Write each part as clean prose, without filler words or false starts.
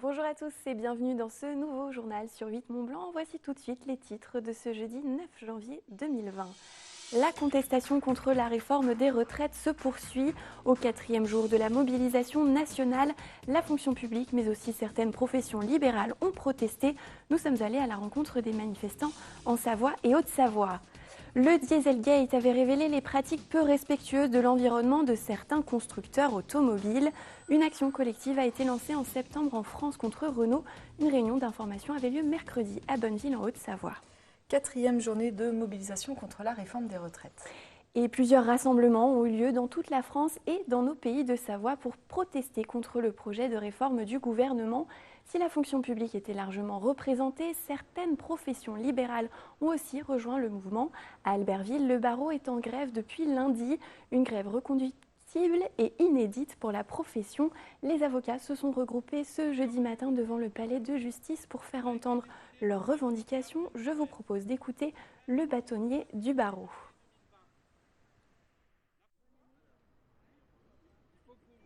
Bonjour à tous et bienvenue dans ce nouveau journal sur 8 Mont-Blanc. Voici tout de suite les titres de ce jeudi 9 janvier 2020. La contestation contre la réforme des retraites se poursuit. Au 4e jour de la mobilisation nationale, la fonction publique mais aussi certaines professions libérales ont protesté. Nous sommes allés à la rencontre des manifestants en Savoie et Haute-Savoie. Le Dieselgate avait révélé les pratiques peu respectueuses de l'environnement de certains constructeurs automobiles. Une action collective a été lancée en septembre en France contre Renault. Une réunion d'information avait lieu mercredi à Bonneville en Haute-Savoie. 4e journée de mobilisation contre la réforme des retraites. Et plusieurs rassemblements ont eu lieu dans toute la France et dans nos pays de Savoie pour protester contre le projet de réforme du gouvernement. Si la fonction publique était largement représentée, certaines professions libérales ont aussi rejoint le mouvement. À Albertville, le barreau est en grève depuis lundi. Une grève reconductible et inédite pour la profession. Les avocats se sont regroupés ce jeudi matin devant le palais de justice pour faire entendre leurs revendications. Je vous propose d'écouter le bâtonnier du barreau.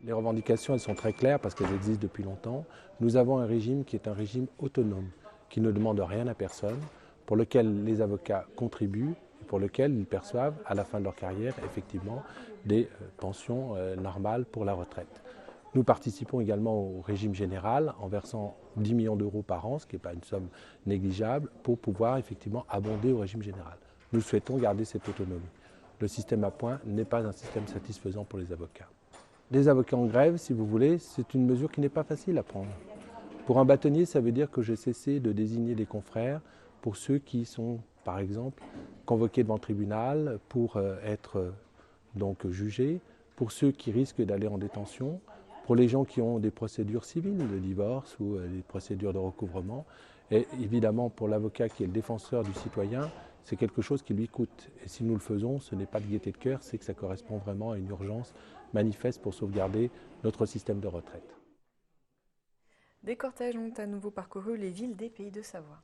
Les revendications, elles sont très claires parce qu'elles existent depuis longtemps. Nous avons un régime qui est un régime autonome, qui ne demande rien à personne, pour lequel les avocats contribuent et pour lequel ils perçoivent à la fin de leur carrière effectivement des pensions normales pour la retraite. Nous participons également au régime général en versant 10 millions d'euros par an, ce qui n'est pas une somme négligeable, pour pouvoir effectivement abonder au régime général. Nous souhaitons garder cette autonomie. Le système à points n'est pas un système satisfaisant pour les avocats. Les avocats en grève, si vous voulez, c'est une mesure qui n'est pas facile à prendre. Pour un bâtonnier, ça veut dire que j'ai cessé de désigner des confrères pour ceux qui sont, par exemple, convoqués devant le tribunal pour être donc jugés, pour ceux qui risquent d'aller en détention, pour les gens qui ont des procédures civiles de divorce ou des procédures de recouvrement. Et évidemment, pour l'avocat qui est le défenseur du citoyen, c'est quelque chose qui lui coûte. Et si nous le faisons, ce n'est pas de gaieté de cœur, c'est que ça correspond vraiment à une urgence manifeste pour sauvegarder notre système de retraite. Des cortèges ont à nouveau parcouru les villes des Pays de Savoie.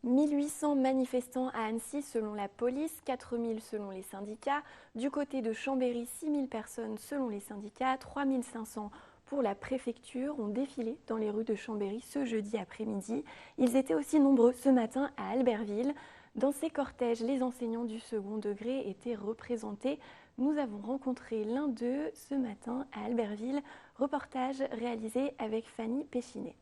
1800 manifestants à Annecy selon la police, 4000 selon les syndicats. Du côté de Chambéry, 6000 personnes selon les syndicats, 3500 pour la préfecture ont défilé dans les rues de Chambéry ce jeudi après-midi. Ils étaient aussi nombreux ce matin à Albertville. Dans ces cortèges, les enseignants du second degré étaient représentés. Nous avons rencontré l'un d'eux ce matin à Albertville. Reportage réalisé avec Fanny Péchinet.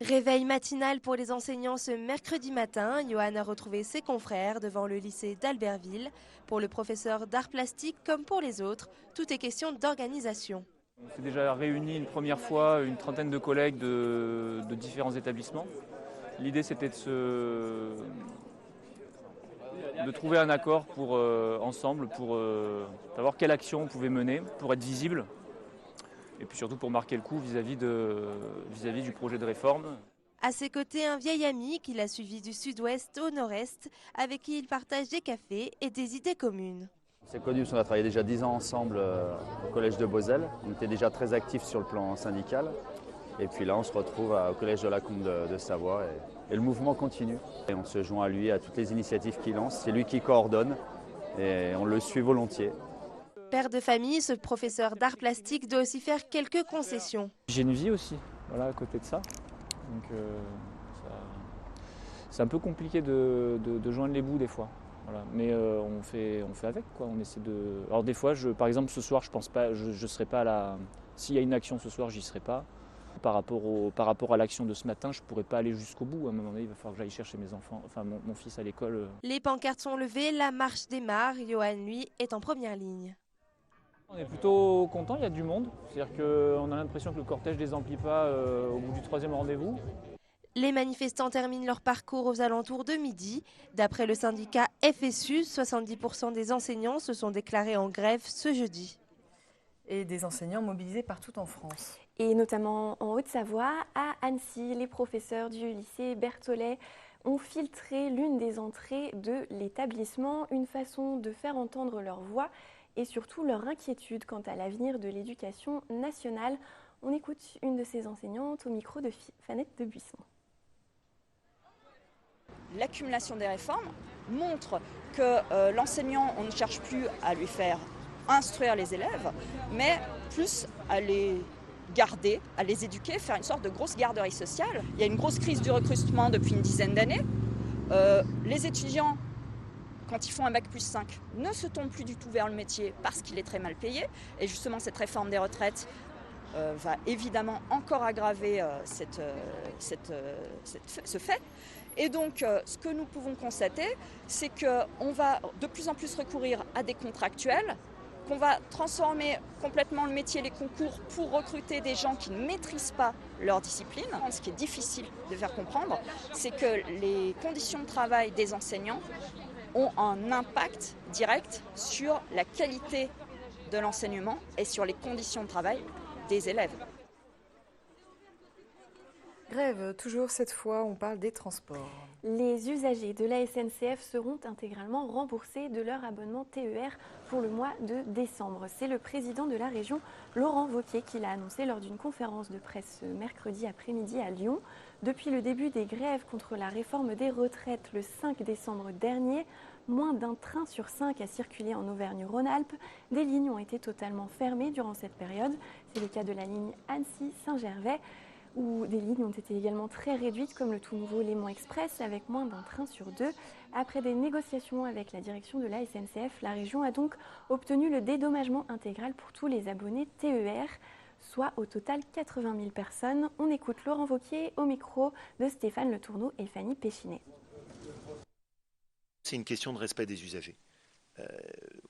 Réveil matinal pour les enseignants ce mercredi matin. Johan a retrouvé ses confrères devant le lycée d'Albertville. Pour le professeur d'art plastique comme pour les autres, tout est question d'organisation. On s'est déjà réunis une première fois, une trentaine de collègues de différents établissements. L'idée c'était de trouver un accord pour, ensemble pour savoir quelle action on pouvait mener, pour être visible et puis surtout pour marquer le coup vis-à-vis du projet de réforme. À ses côtés, un vieil ami qu'il a suivi du sud-ouest au nord-est, avec qui il partage des cafés et des idées communes. C'est connu, on a travaillé déjà 10 ans ensemble au collège de Beauzelle. On était déjà très actifs sur le plan syndical. Et puis là, on se retrouve au collège de la Combe de Savoie et le mouvement continue. Et on se joint à lui, à toutes les initiatives qu'il lance. C'est lui qui coordonne et on le suit volontiers. Père de famille, ce professeur d'art plastique doit aussi faire quelques concessions. J'ai une vie aussi, voilà, à côté de ça. Donc c'est un peu compliqué de joindre les bouts des fois. Voilà. Mais on fait avec, quoi. On essaie de. Alors des fois, par exemple ce soir, je pense pas, je serai pas là. S'il y a une action ce soir, j'y serai pas. Par rapport à l'action de ce matin, je ne pourrais pas aller jusqu'au bout. À un moment donné, il va falloir que j'aille chercher mes enfants, enfin mon fils à l'école. Les pancartes sont levées, la marche démarre. Johan, lui, est en première ligne. On est plutôt content, il y a du monde. C'est-à-dire qu'on a l'impression que le cortège ne désemplit pas au bout du 3e rendez-vous. Les manifestants terminent leur parcours aux alentours de midi. D'après le syndicat FSU, 70% des enseignants se sont déclarés en grève ce jeudi. Et des enseignants mobilisés partout en France. Et notamment en Haute-Savoie, à Annecy, les professeurs du lycée Berthollet ont filtré l'une des entrées de l'établissement, une façon de faire entendre leur voix et surtout leur inquiétude quant à l'avenir de l'éducation nationale. On écoute une de ces enseignantes au micro de Fanette de Buisson. L'accumulation des réformes montre que l'enseignant, on ne cherche plus à lui faire instruire les élèves, mais plus à les garder, à les éduquer, faire une sorte de grosse garderie sociale. Il y a une grosse crise du recrutement depuis une dizaine d'années. Les étudiants, quand ils font un bac+5, ne se tournent plus du tout vers le métier parce qu'il est très mal payé. Et justement, cette réforme des retraites va évidemment encore aggraver ce fait. Et donc, ce que nous pouvons constater, c'est qu'on va de plus en plus recourir à des contractuels, qu'on va transformer complètement le métier, les concours, pour recruter des gens qui ne maîtrisent pas leur discipline. Ce qui est difficile de faire comprendre, c'est que les conditions de travail des enseignants ont un impact direct sur la qualité de l'enseignement et sur les conditions de travail des élèves. Grève, toujours cette fois, on parle des transports. Les usagers de la SNCF seront intégralement remboursés de leur abonnement TER pour le mois de décembre. C'est le président de la région, Laurent Wauquiez, qui l'a annoncé lors d'une conférence de presse ce mercredi après-midi à Lyon. Depuis le début des grèves contre la réforme des retraites le 5 décembre dernier, moins d'un train sur 5 a circulé en Auvergne-Rhône-Alpes. Des lignes ont été totalement fermées durant cette période. C'est le cas de la ligne Annecy-Saint-Gervais, où des lignes ont été également très réduites, comme le tout nouveau Léman Express, avec moins d'un train sur 2. Après des négociations avec la direction de la SNCF, la région a donc obtenu le dédommagement intégral pour tous les abonnés TER, soit au total 80 000 personnes. On écoute Laurent Wauquiez au micro de Stéphane Le Tourneau et Fanny Péchinet. C'est une question de respect des usagers.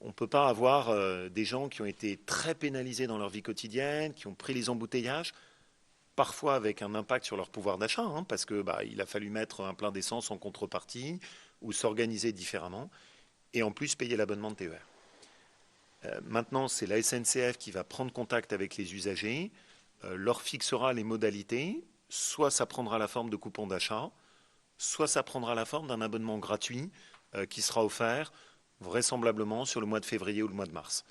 On ne peut pas avoir des gens qui ont été très pénalisés dans leur vie quotidienne, qui ont pris les embouteillages, parfois avec un impact sur leur pouvoir d'achat, parce qu'il a fallu mettre un plein d'essence en contrepartie ou s'organiser différemment, et en plus payer l'abonnement de TER. Maintenant, c'est la SNCF qui va prendre contact avec les usagers, leur fixera les modalités, soit ça prendra la forme de coupons d'achat, soit ça prendra la forme d'un abonnement gratuit qui sera offert vraisemblablement sur le mois de février ou le mois de mars.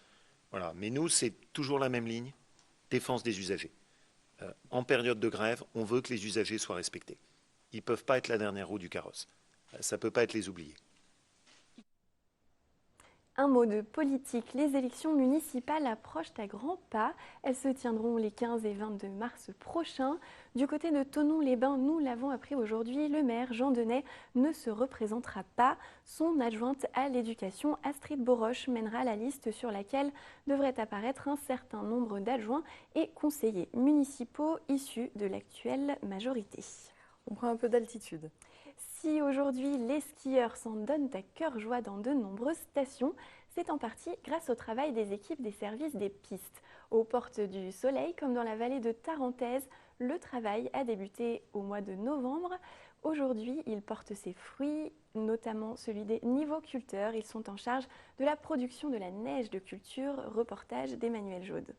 Voilà. Mais nous, c'est toujours la même ligne, défense des usagers. En période de grève, on veut que les usagers soient respectés. Ils ne peuvent pas être la dernière roue du carrosse. Ça ne peut pas être les oubliés. Un mot de politique. Les élections municipales approchent à grands pas. Elles se tiendront les 15 et 22 mars prochains. Du côté de Thonon-les-Bains, nous l'avons appris aujourd'hui, le maire Jean Denay ne se représentera pas. Son adjointe à l'éducation, Astrid Boroche, mènera la liste sur laquelle devrait apparaître un certain nombre d'adjoints et conseillers municipaux issus de l'actuelle majorité. On prend un peu d'altitude. Si aujourd'hui les skieurs s'en donnent à cœur joie dans de nombreuses stations, c'est en partie grâce au travail des équipes des services des pistes. Aux Portes du Soleil, comme dans la vallée de Tarentaise, le travail a débuté au mois de novembre. Aujourd'hui, il porte ses fruits, notamment celui des nivoculteurs. Ils sont en charge de la production de la neige de culture. Reportage d'Emmanuel Jaude.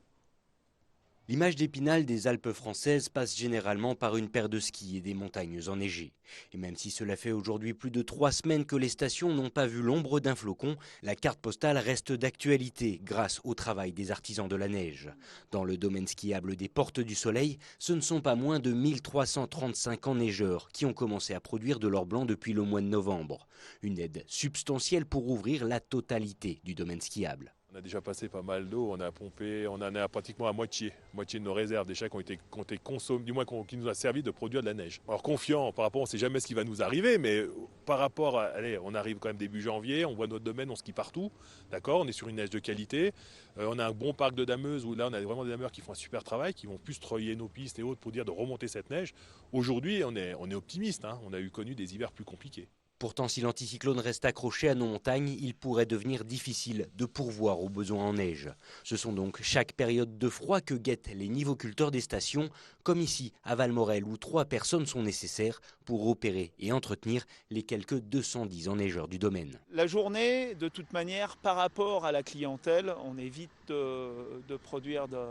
L'image d'Épinal des Alpes françaises passe généralement par une paire de skis et des montagnes enneigées. Et même si cela fait aujourd'hui plus de 3 semaines que les stations n'ont pas vu l'ombre d'un flocon, la carte postale reste d'actualité grâce au travail des artisans de la neige. Dans le domaine skiable des Portes du Soleil, ce ne sont pas moins de 1335 enneigeurs qui ont commencé à produire de l'or blanc depuis le mois de novembre. Une aide substantielle pour ouvrir la totalité du domaine skiable. On a déjà passé pas mal d'eau, on a pompé, on en a pratiquement à moitié de nos réserves déjà qui ont été consommées, du moins qui nous a servi de produire de la neige. Alors confiant par rapport, on ne sait jamais ce qui va nous arriver, mais par rapport à, allez, on arrive quand même début janvier, on voit notre domaine, on skie partout, d'accord, on est sur une neige de qualité, on a un bon parc de dameuses où là on a vraiment des dameurs qui font un super travail, qui vont plus treuiller nos pistes et autres pour dire de remonter cette neige. Aujourd'hui, on est optimiste, on a connu des hivers plus compliqués. Pourtant, si l'anticyclone reste accroché à nos montagnes, il pourrait devenir difficile de pourvoir aux besoins en neige. Ce sont donc chaque période de froid que guettent les nivoculteurs des stations, comme ici à Valmorel où 3 personnes sont nécessaires pour opérer et entretenir les quelques 210 enneigeurs du domaine. La journée, de toute manière, par rapport à la clientèle, on évite de produire de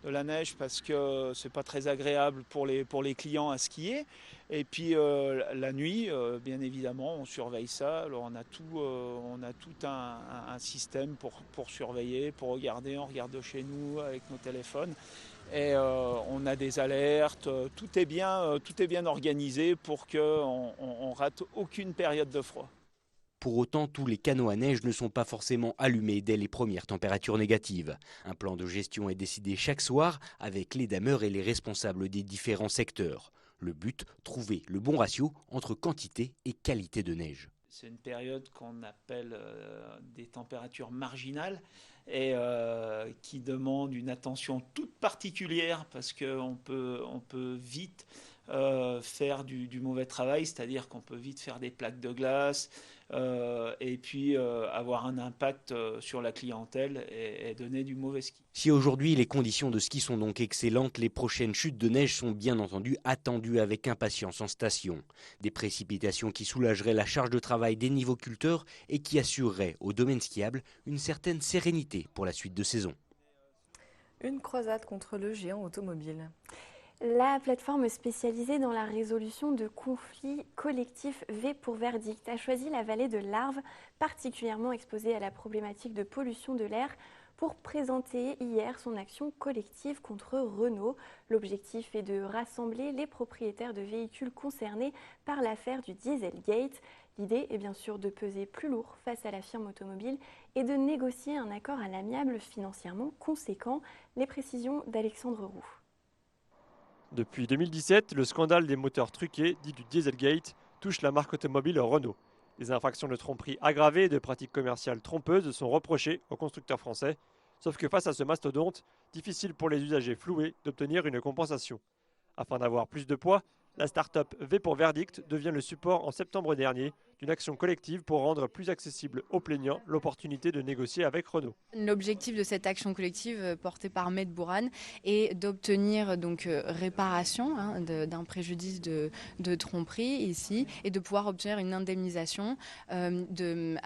la neige parce que c'est pas très agréable pour les clients à skier. Et puis la nuit, bien évidemment, on surveille ça. Alors on a tout un système pour surveiller, pour regarder. On regarde de chez nous avec nos téléphones. Et on a des alertes. Tout est bien organisé pour qu'on rate aucune période de froid. Pour autant, tous les canaux à neige ne sont pas forcément allumés dès les premières températures négatives. Un plan de gestion est décidé chaque soir avec les dameurs et les responsables des différents secteurs. Le but, trouver le bon ratio entre quantité et qualité de neige. C'est une période qu'on appelle des températures marginales et qui demande une attention toute particulière parce qu'on peut vite faire du mauvais travail, c'est-à-dire qu'on peut vite faire des plaques de glace et puis avoir un impact sur la clientèle et donner du mauvais ski. Si aujourd'hui les conditions de ski sont donc excellentes, les prochaines chutes de neige sont bien entendu attendues avec impatience en station. Des précipitations qui soulageraient la charge de travail des nivoculteurs et qui assureraient au domaine skiable une certaine sérénité pour la suite de saison. Une croisade contre le géant automobile. La plateforme spécialisée dans la résolution de conflits collectifs V pour Verdict a choisi la vallée de l'Arve, particulièrement exposée à la problématique de pollution de l'air, pour présenter hier son action collective contre Renault. L'objectif est de rassembler les propriétaires de véhicules concernés par l'affaire du Dieselgate. L'idée est bien sûr de peser plus lourd face à la firme automobile et de négocier un accord à l'amiable financièrement conséquent. Les précisions d'Alexandre Roux. Depuis 2017, le scandale des moteurs truqués, dit du Dieselgate, touche la marque automobile Renault. Des infractions de tromperie aggravées et de pratiques commerciales trompeuses sont reprochées aux constructeurs français. Sauf que face à ce mastodonte, difficile pour les usagers floués d'obtenir une compensation. Afin d'avoir plus de poids, la start-up V pour Verdict devient le support en septembre dernier d'une action collective pour rendre plus accessible aux plaignants l'opportunité de négocier avec Renault. L'objectif de cette action collective portée par Med Bourhan est d'obtenir donc réparation d'un préjudice de tromperie ici et de pouvoir obtenir une indemnisation de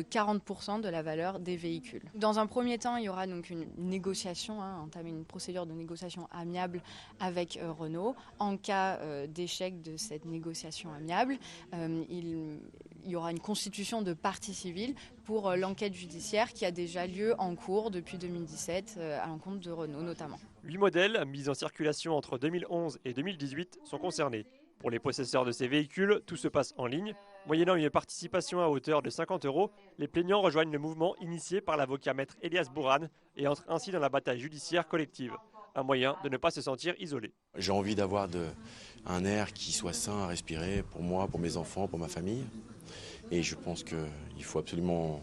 40% de la valeur des véhicules. Dans un premier temps, il y aura donc une négociation, entamer une procédure de négociation amiable avec Renault. En cas d'échec de cette négociation amiable, il y aura une constitution de partie civile pour l'enquête judiciaire qui a déjà lieu en cours depuis 2017 à l'encontre de Renault notamment. 8 modèles mis en circulation entre 2011 et 2018 sont concernés. Pour les possesseurs de ces véhicules, tout se passe en ligne. Moyennant une participation à hauteur de 50 €, les plaignants rejoignent le mouvement initié par l'avocat maître Elias Bourhan et entrent ainsi dans la bataille judiciaire collective. Un moyen de ne pas se sentir isolé. J'ai envie d'avoir un air qui soit sain à respirer pour moi, pour mes enfants, pour ma famille. Et je pense qu'il faut absolument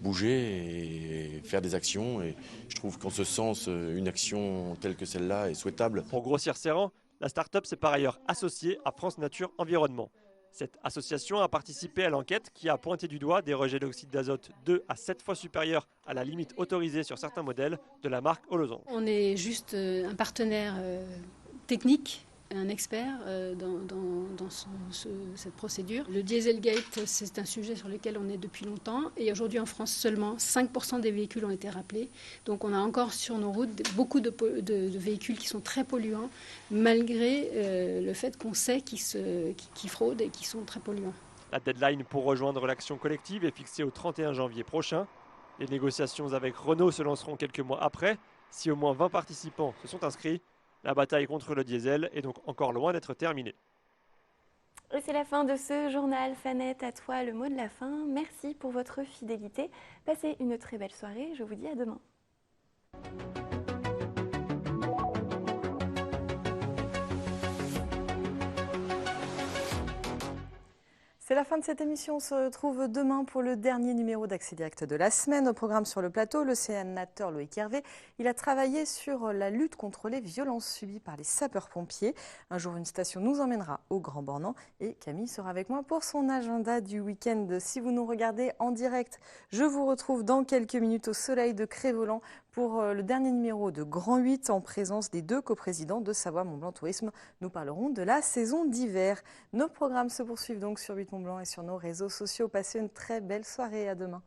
bouger et faire des actions. Et je trouve qu'en ce sens, une action telle que celle-là est souhaitable. Pour grossir ses rangs, la start-up s'est par ailleurs associée à France Nature Environnement. Cette association a participé à l'enquête qui a pointé du doigt des rejets d'oxyde d'azote 2 à 7 fois supérieurs à la limite autorisée sur certains modèles de la marque Holosange. On est juste un partenaire technique, un expert dans cette procédure. Le Dieselgate, c'est un sujet sur lequel on est depuis longtemps. Et aujourd'hui en France, seulement 5% des véhicules ont été rappelés. Donc on a encore sur nos routes beaucoup de véhicules qui sont très polluants, malgré le fait qu'on sait qu'ils fraudent et qu'ils sont très polluants. La deadline pour rejoindre l'action collective est fixée au 31 janvier prochain. Les négociations avec Renault se lanceront quelques mois après. Si au moins 20 participants se sont inscrits, la bataille contre le diesel est donc encore loin d'être terminée. Et c'est la fin de ce journal. Fanette, à toi le mot de la fin. Merci pour votre fidélité. Passez une très belle soirée. Je vous dis à demain. C'est la fin de cette émission. On se retrouve demain pour le dernier numéro d'Accès Direct de la semaine. Au programme sur le plateau, le sénateur Loïc Hervé. Il a travaillé sur la lutte contre les violences subies par les sapeurs-pompiers. Un jour, une station nous emmènera au Grand Bornand. Et Camille sera avec moi pour son agenda du week-end. Si vous nous regardez en direct, je vous retrouve dans quelques minutes au Soleil de Crévoland pour le dernier numéro de Grand 8 en présence des 2 coprésidents de Savoie-Mont-Blanc Tourisme. Nous parlerons de la saison d'hiver. Nos programmes se poursuivent donc sur 8 Mont-Blanc et sur nos réseaux sociaux. Passez une très belle soirée. À demain.